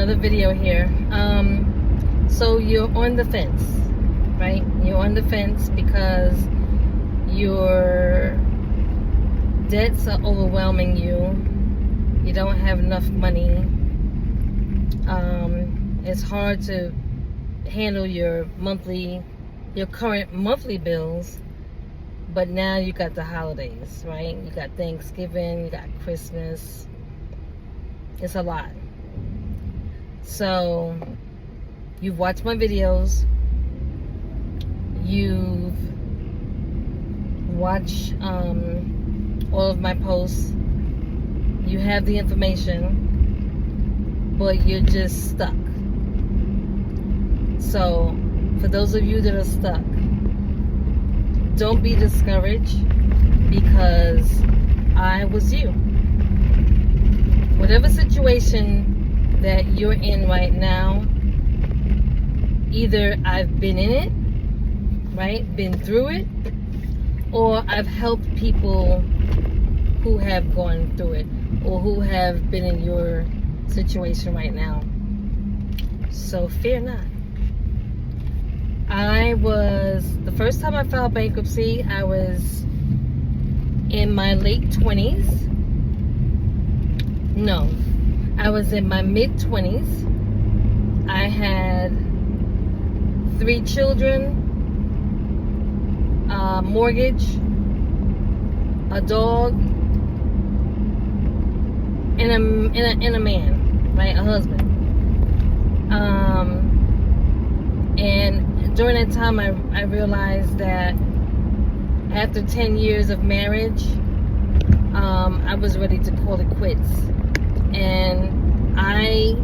another video here. So you're on the fence, right? You're on the fence because your debts are overwhelming you. You don't have enough money. It's hard to handle your current monthly bills. But now you got the holidays, right? You got Thanksgiving, you got Christmas. It's a lot. So, you've watched my videos. You've watched all of my posts. You have the information, but you're just stuck. So, for those of you that are stuck, don't be discouraged, because I was you. Whatever situation that you're in right now, either I've been in it, right? Been through it, or I've helped people who have gone through it, or who have been in your situation right now. So fear not. The first time I filed bankruptcy, I was in my late 20s. No, I was in my mid-20s. I had 3 children, a mortgage, a dog, and a man, right? A husband. And during that time, I realized that after 10 years of marriage, I was ready to call it quits. And I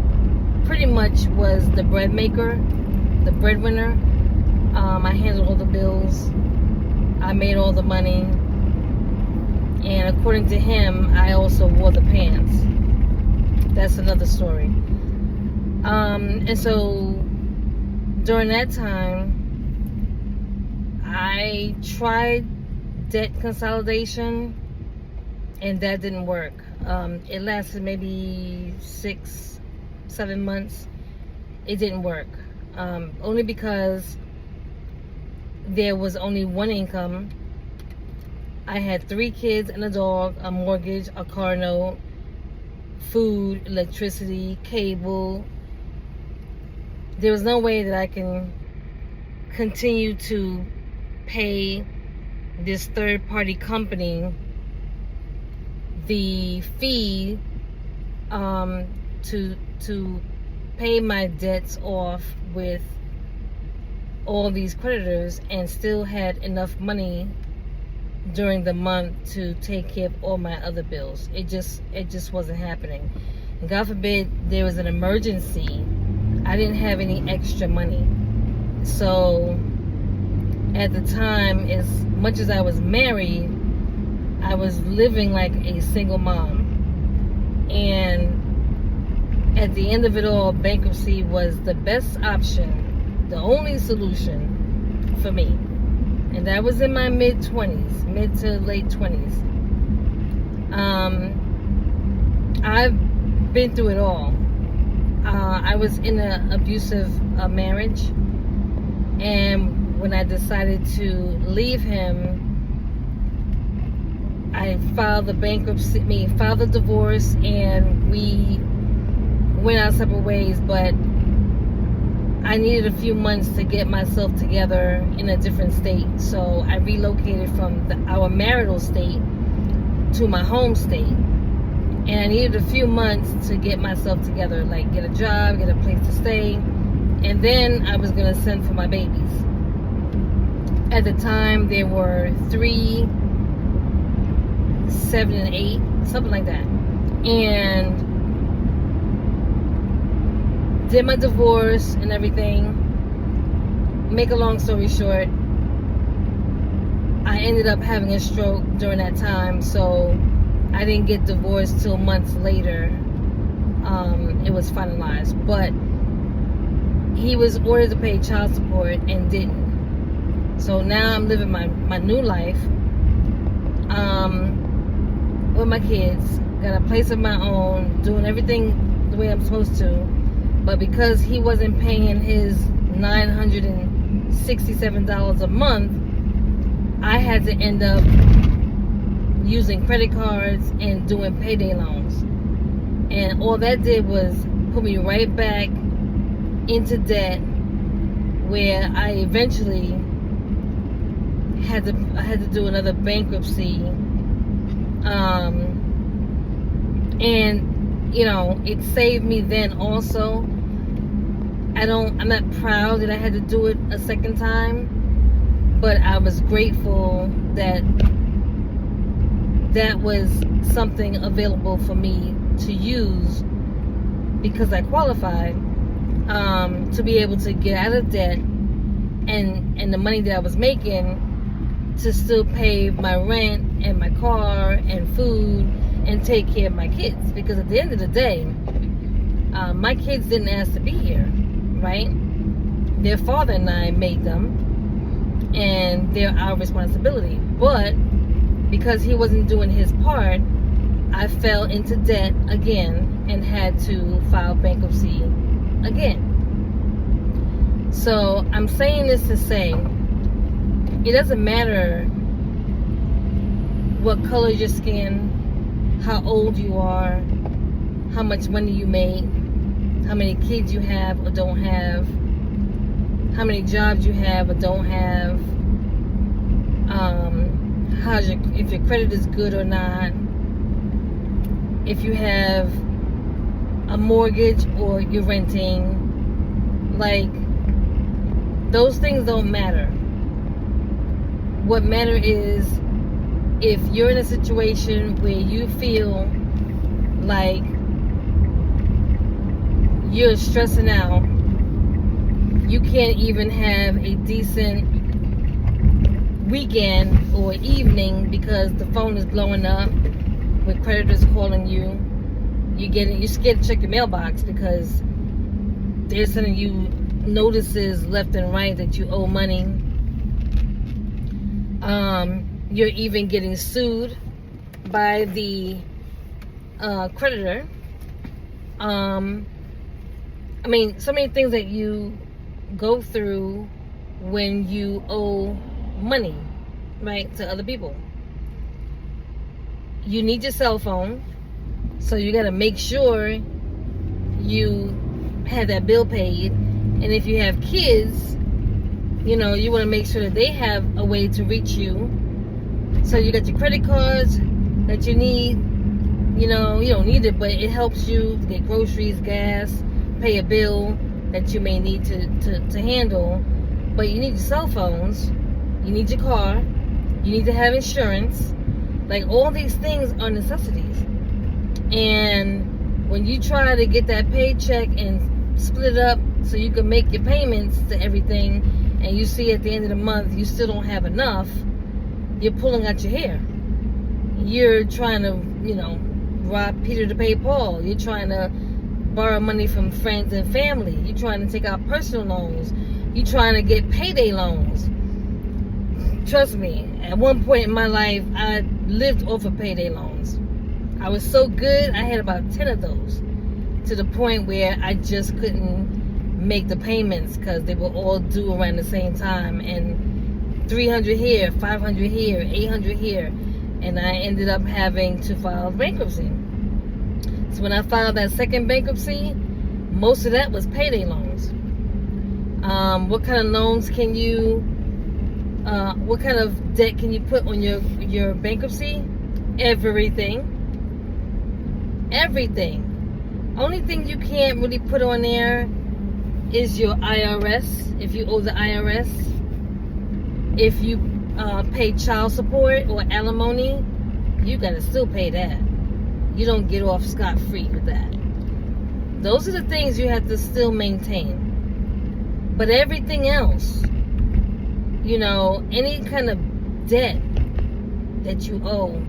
pretty much was the bread maker, the breadwinner. I handled all the bills. I made all the money. And according to him, I also wore the pants. That's another story. And so during that time, I tried debt consolidation, and that didn't work. It lasted maybe 6-7 months. It didn't work. Only because there was only one income. I had 3 kids and a dog, a mortgage, a car note, food, electricity, cable. There was no way that I can continue to pay this third-party company the fee to pay my debts off with all these creditors, and still had enough money during the month to take care of all my other bills. It just wasn't happening. And God forbid there was an emergency, I didn't have any extra money. So at the time, as much as I was married, I was living like a single mom. And at the end of it all, bankruptcy was the best option, the only solution for me. And that was in my mid-20s, mid to late 20s. I've been through it all. I was in an abusive marriage, and when I decided to leave him, I filed the divorce, and we went our separate ways. But I needed a few months to get myself together in a different state, so I relocated from our marital state to my home state. And I needed a few months to get myself together, like get a job, get a place to stay, and then I was gonna send for my babies. At the time, there were 3, 7, and 8, something like that. And did my divorce and everything. Make a long story short, I ended up having a stroke during that time, so I didn't get divorced till months later. It was finalized, but he was ordered to pay child support and didn't. So now I'm living my new life with my kids, got a place of my own, doing everything the way I'm supposed to. But because he wasn't paying his $967 a month, I had to end up using credit cards and doing payday loans. And all that did was put me right back into debt, where I eventually had to do another bankruptcy. And it saved me then also. I'm not proud that I had to do it a second time, but I was grateful that that was something available for me to use, because I qualified to be able to get out of debt, and the money that I was making to still pay my rent and my car and food and take care of my kids. Because at the end of the day, my kids didn't ask to be here, right? Their father and I made them, and they're our responsibility. But because he wasn't doing his part, I fell into debt again and had to file bankruptcy again. So I'm saying this to say, it doesn't matter what color your skin, how old you are, how much money you make, how many kids you have or don't have, how many jobs you have or don't have, if your credit is good or not, if you have a mortgage or you're renting. Like, those things don't matter. What matters is if you're in a situation where you feel like you're stressing out, you can't even have a decent weekend or evening because the phone is blowing up with creditors calling you. You're scared to check your mailbox because they're sending you notices left and right that you owe money. You're even getting sued by the creditor. So many things that you go through when you owe money, right, to other people. You need your cell phone, so you got to make sure you have that bill paid. And if you have kids, you want to make sure that they have a way to reach you. So you got your credit cards that you need. You don't need it, but it helps you to get groceries, gas, pay a bill that you may need to handle. But you need your cell phones, you need your car, you need to have insurance. Like, all these things are necessities. And when you try to get that paycheck and split it up so you can make your payments to everything, and you see at the end of the month you still don't have enough, you're pulling out your hair. You're trying to, rob Peter to pay Paul. You're trying to borrow money from friends and family. You're trying to take out personal loans. You're trying to get payday loans. Trust me, at one point in my life, I lived off of payday loans. I was so good, I had about 10 of those, to the point where I just couldn't make the payments because they were all due around the same time. And 300 here, 500 here, 800 here. And I ended up having to file bankruptcy. So when I filed that second bankruptcy, most of that was payday loans. What kind of loans can you, what kind of debt can you put on your bankruptcy? Everything. Only thing you can't really put on there is your IRS, if you owe the IRS. If you pay child support or alimony, you gotta still pay that. You don't get off scot-free with that. Those are the things you have to still maintain. But everything else, any kind of debt that you owe,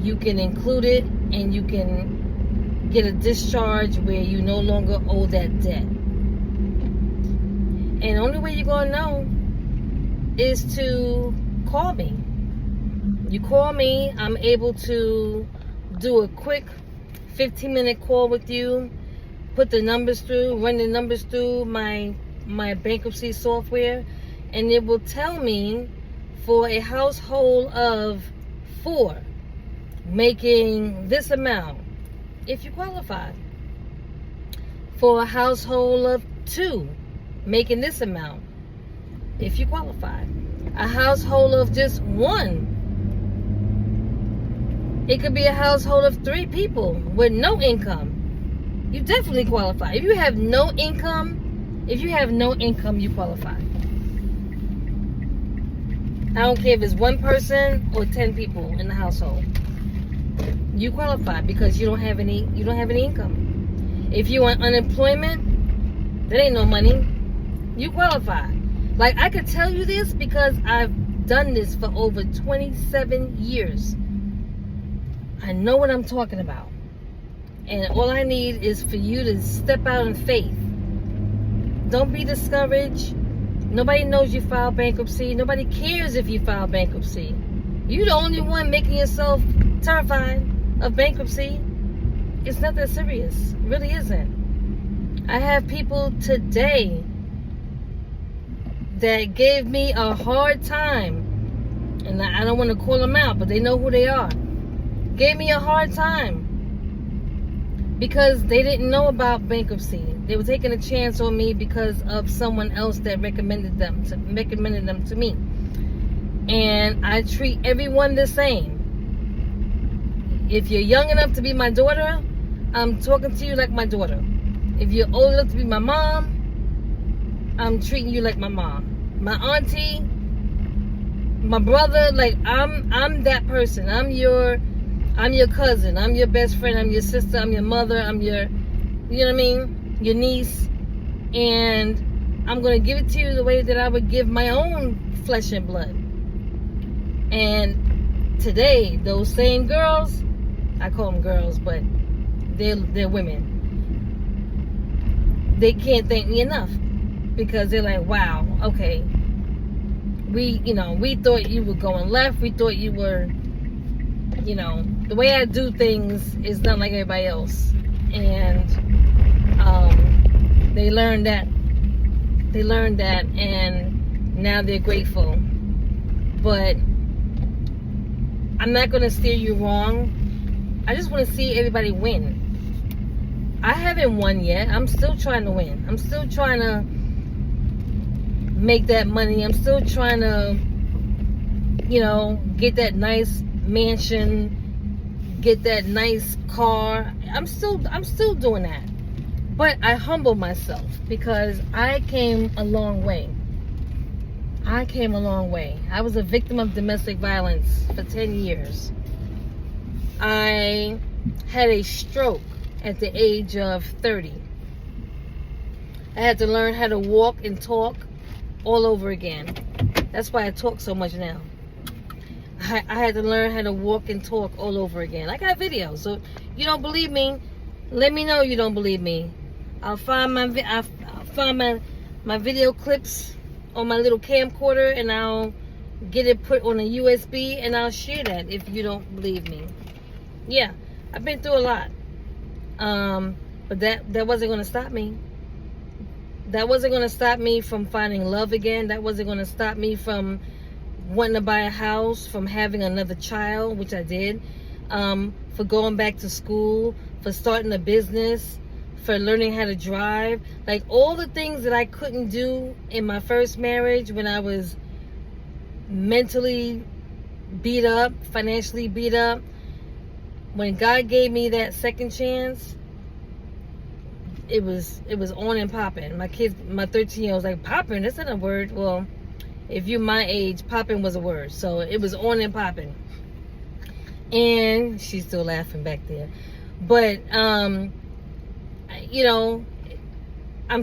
you can include it, and you can get a discharge where you no longer owe that debt. And the only way you're gonna know is to call me. You call me, I'm able to do a quick 15-minute call with you, put the numbers through, run the numbers through my bankruptcy software, and it will tell me for a household of 4 making this amount, if you qualify. For a household of 2 making this amount, if you qualify. A household of just 1. It could be a household of 3 people with no income. You definitely qualify. If you have no income, you qualify. I don't care if it's 1 person or 10 people in the household. You qualify because you don't have any income. If you're on unemployment, that ain't no money. You qualify. Like, I could tell you this because I've done this for over 27 years. I know what I'm talking about. And all I need is for you to step out in faith. Don't be discouraged. Nobody knows you filed bankruptcy. Nobody cares if you file bankruptcy. You're the only one making yourself terrified of bankruptcy. It's not that serious. It really isn't. I have people today that gave me a hard time, and I don't want to call them out, but they know who they are. Gave me a hard time because they didn't know about bankruptcy. They were taking a chance on me because of someone else that recommended them to me. And I treat everyone the same. If you're young enough to be my daughter, I'm talking to you like my daughter. If you're old enough to be my mom, I'm treating you like my mom. My auntie, my brother, like I'm that person. I'm your cousin. I'm your best friend. I'm your sister. I'm your mother. I'm your, you know what I mean? Your niece. And I'm going to give it to you the way that I would give my own flesh and blood. And today, those same girls, I call them girls, but they're women. They can't thank me enough because they're like, wow, okay. We thought you were going left. We thought you were, the way I do things is not like everybody else. And they learned that, and now they're grateful. But I'm not going to steer you wrong. I just want to see everybody win. I haven't won yet. I'm still trying to win. I'm still trying to make that money. I'm still trying to, get that nice mansion, get that nice car. I'm still doing that. But I humble myself because I came a long way. I was a victim of domestic violence for 10 years. I had a stroke at the age of 30. I had to learn how to walk and talk all over again. That's why I talk so much now. I had to learn how to walk and talk all over again. I got videos, so you don't believe me, let me know you don't believe me. I'll find my video clips on my little camcorder, and I'll get it put on a USB, and I'll share that if you don't believe me. Yeah, I've been through a lot. But that wasn't going to stop me. That wasn't going to stop me from finding love again. That wasn't going to stop me from wanting to buy a house, from having another child, which I did, for going back to school, for starting a business, for learning how to drive. Like, all the things that I couldn't do in my first marriage when I was mentally beat up, financially beat up. When God gave me that second chance, it was on and popping. My 13-year-old was like, popping? That's not a word. Well, if you're my age, popping was a word. So it was on and popping. And she's still laughing back there. But, I'm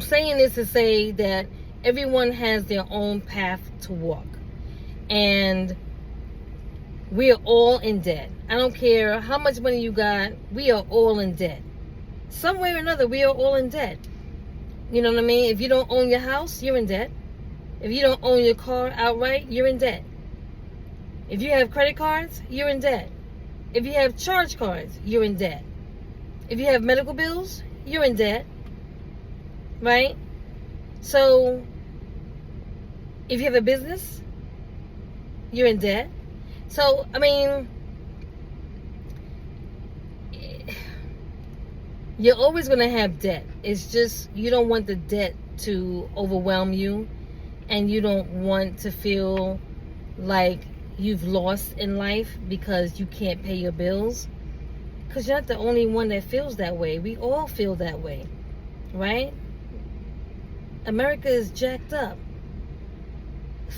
saying this to say that everyone has their own path to walk. And we are all in debt. I don't care how much money you got. We are all in debt. Some way or another, we are all in debt. You know what I mean? If you don't own your house, you're in debt. If you don't own your car outright, you're in debt. If you have credit cards, you're in debt. If you have charge cards, you're in debt. If you have medical bills, you're in debt. right? So if you have a business, you're in debt. So, I mean, you're always going to have debt. It's just you don't want the debt to overwhelm you, and you don't want to feel like you've lost in life because you can't pay your bills. Because you're not the only one that feels that way. We all feel that way, right? America is jacked up.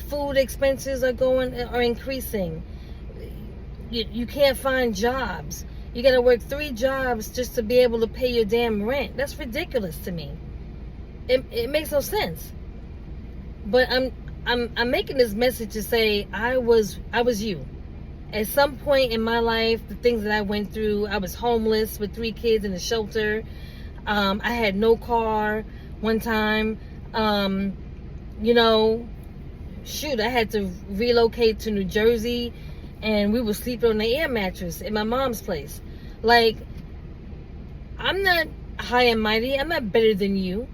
Food expenses are increasing. You can't find jobs. You got to work 3 jobs just to be able to pay your damn rent. That's ridiculous to me. It makes no sense. But I'm making this message to say I was you. At some point in my life, the things that I went through, I was homeless with 3 kids in a shelter. I had no car one time. You know, shoot, I had to relocate to New Jersey, and we were sleeping on the air mattress in my mom's place. Like, I'm not high and mighty. I'm not better than you.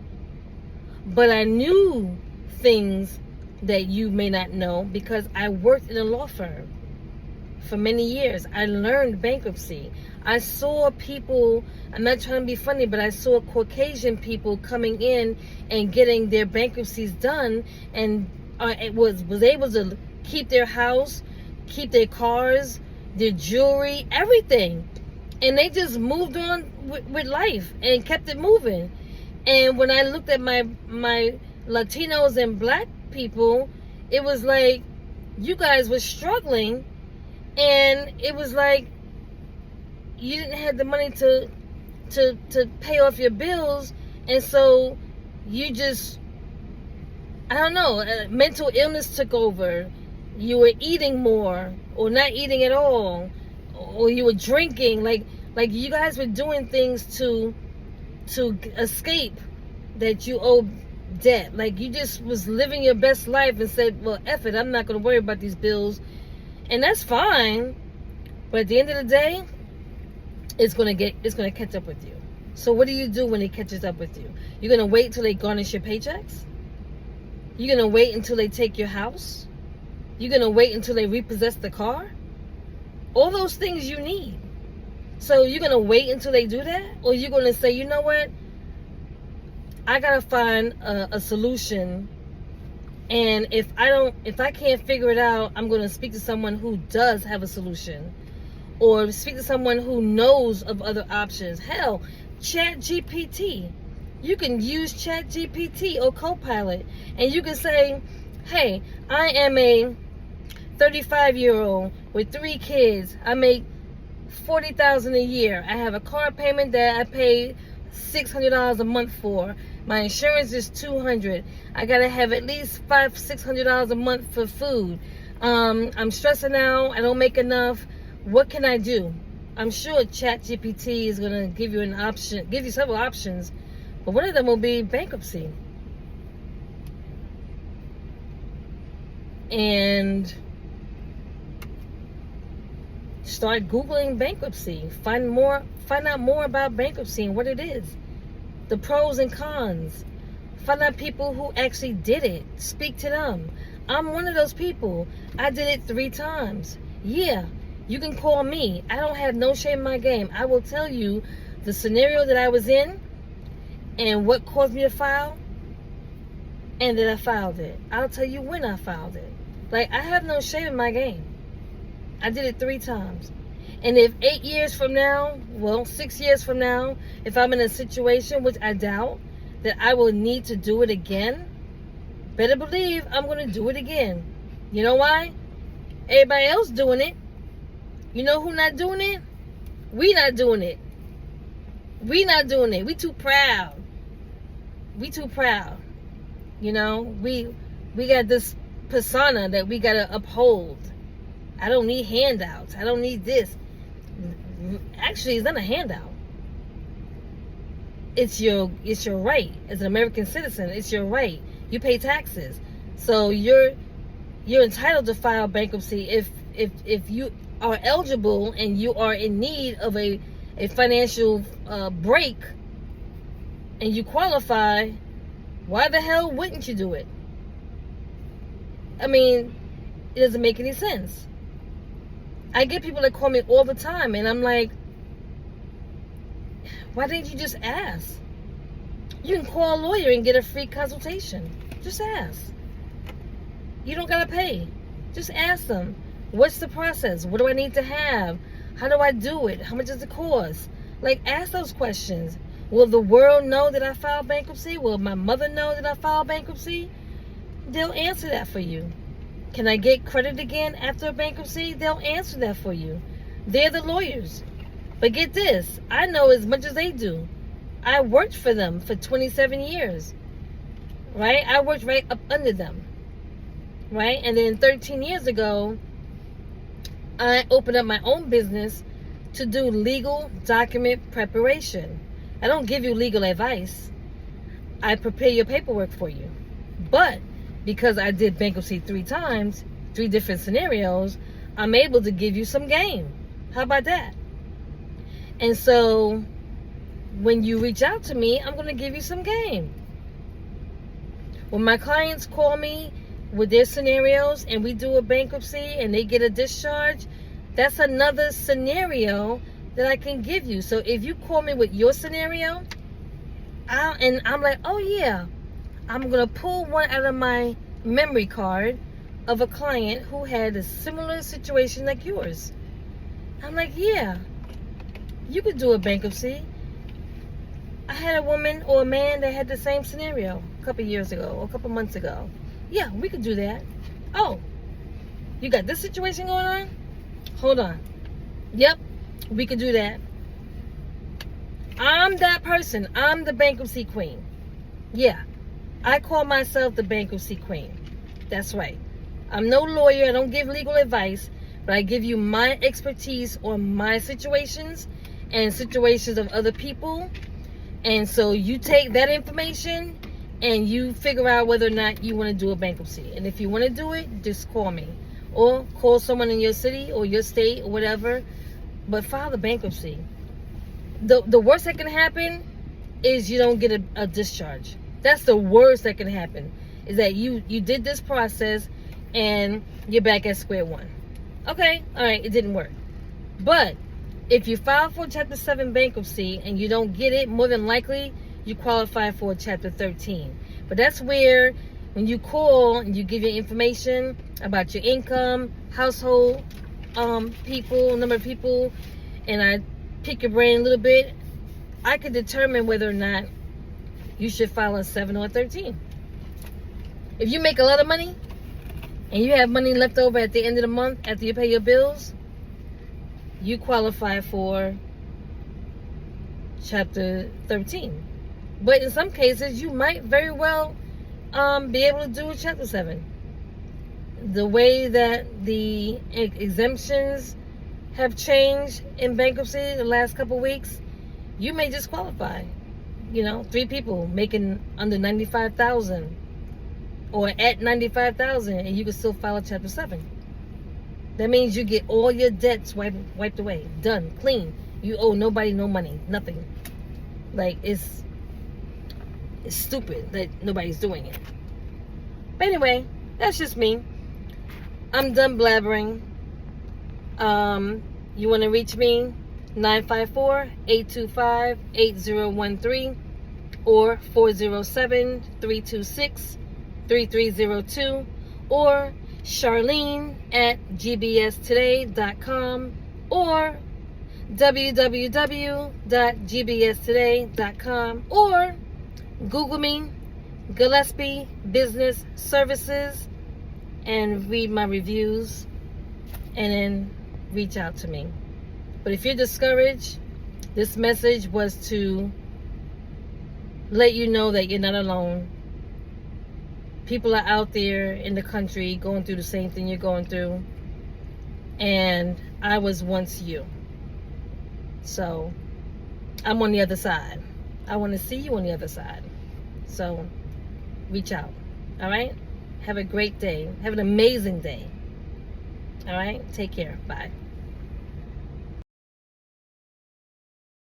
But I knew things that you may not know because I worked in a law firm for many years. I learned bankruptcy. I saw people, I'm not trying to be funny, but I saw Caucasian people coming in and getting their bankruptcies done, and was able to keep their house, keep their cars, their jewelry, everything. And they just moved on with life and kept it moving. And when I looked at my Latinos and black people, it was like, you guys were struggling, and it was like you didn't have the money to pay off your bills, and so you just, I don't know, mental illness took over. You were eating more, or not eating at all, or you were drinking. Like you guys were doing things to escape that you owe debt. Like, you just was living your best life and said, well, F it, I'm not going to worry about these bills. And that's fine, but at the end of the day, it's going to catch up with you. So what do you do when it catches up with you? You're going to wait till they garnish your paychecks? You're going to wait until they take your house? You're going to wait until they repossess the car? All those things you need. So you're going to wait until they do that? Or you're going to say, you know what? I got to find a solution. And if I can't figure it out, I'm going to speak to someone who does have a solution. Or speak to someone who knows of other options. Hell, ChatGPT. You can use ChatGPT or Copilot, and you can say, hey, I am a 35-year-old with 3 kids. I make $40,000 a year. I have a car payment that I pay $600 a month for. My insurance is $200. I gotta have at least $500-$600 a month for food. I'm stressing out. I don't make enough. What can I do? I'm sure ChatGPT is gonna give you an option, give you several options, but one of them will be bankruptcy. And start Googling bankruptcy. Find out more about bankruptcy and what it is. The pros and cons. Find out people who actually did it. Speak to them. I'm one of those people. I did it 3 times. Yeah, you can call me. I don't have no shame in my game. I will tell you the scenario that I was in and what caused me to file, and that I filed it. I'll tell you when I filed it. Like, I have no shame in my game. I did it 3 times. And if 8 years from now, well, 6 years from now, if I'm in a situation, which I doubt, that I will need to do it again, better believe I'm going to do it again. You know why? Everybody else doing it. You know who not doing it? We not doing it. We not doing it. We too proud. We too proud. You know, we got this persona that we got to uphold. I don't need handouts. I don't need this. Actually, it's not a handout. It's your right as an American citizen. It's your right. You pay taxes, so you're entitled to file bankruptcy if you are eligible and you are in need of a financial break, and you qualify. Why the hell wouldn't you do it? I mean, it doesn't make any sense. I get people that call me all the time, and I'm like, why didn't you just ask? You can call a lawyer and get a free consultation. Just ask. You don't gotta pay. Just ask them, what's the process? What do I need to have? How do I do it? How much does it cost? Like, ask those questions. Will the world know that I filed bankruptcy? Will my mother know that I filed bankruptcy? They'll answer that for you. Can I get credit again after a bankruptcy? They'll answer that for you. They're the lawyers. But get this, I know as much as they do. I worked for them for 27 years, right? I worked right up under them, right? And then 13 years ago, I opened up my own business to do legal document preparation. I don't give you legal advice. I prepare your paperwork for you. But because I did bankruptcy 3 times, 3 different scenarios, I'm able to give you some game. How about that? And so when you reach out to me, I'm going to give you some game. When my clients call me with their scenarios and we do a bankruptcy and they get a discharge, that's another scenario that I can give you. So if you call me with your scenario, and I'm like, oh yeah, I'm going to pull one out of my memory card of a client who had a similar situation like yours. I'm like, yeah, you could do a bankruptcy. I had a woman or a man that had the same scenario a couple years ago or a couple months ago. Yeah, we could do that. Oh, you got this situation going on? Hold on. Yep, we could do that. I'm that person. I'm the bankruptcy queen. Yeah, I call myself the bankruptcy queen. That's right. I'm no lawyer. I don't give legal advice, but I give you my expertise on my situations and situations of other people. And so you take that information and you figure out whether or not you want to do a bankruptcy. And if you want to do it, just call me. Or call someone in your city or your state or whatever. But file the bankruptcy. The worst that can happen is you don't get a discharge. That's the worst that can happen. Is that you did this process and you're back at square one. Okay, all right, it didn't work. But if you file for Chapter 7 bankruptcy and you don't get it, more than likely you qualify for Chapter 13. But that's where when you call and you give your information about your income, household people, number of people, and I pick your brain a little bit, I can determine whether or not you should file a 7 or a 13. If you make a lot of money and you have money left over at the end of the month after you pay your bills, you qualify for Chapter 13. But in some cases, you might very well be able to do a Chapter 7. The way that the exemptions have changed in bankruptcy the last couple of weeks, you may just qualify. 3 people making under $95,000 or at $95,000, and you can still file a Chapter 7. That means you get all your debts wiped away, done, clean. You owe nobody no money, nothing. Like, it's stupid that nobody's doing it. But anyway, that's just me. I'm done blabbering. You want to reach me? 954-825-8013 or 407-326-3302 or Sharlene at gbstoday.com or www.gbstoday.com or Google me, Gillespie Business Services, and read my reviews and then reach out to me. But if you're discouraged, this message was to let you know that you're not alone. People are out there in the country going through the same thing you're going through. And I was once you. So I'm on the other side. I want to see you on the other side. So reach out. All right? Have a great day. Have an amazing day. All right? Take care. Bye.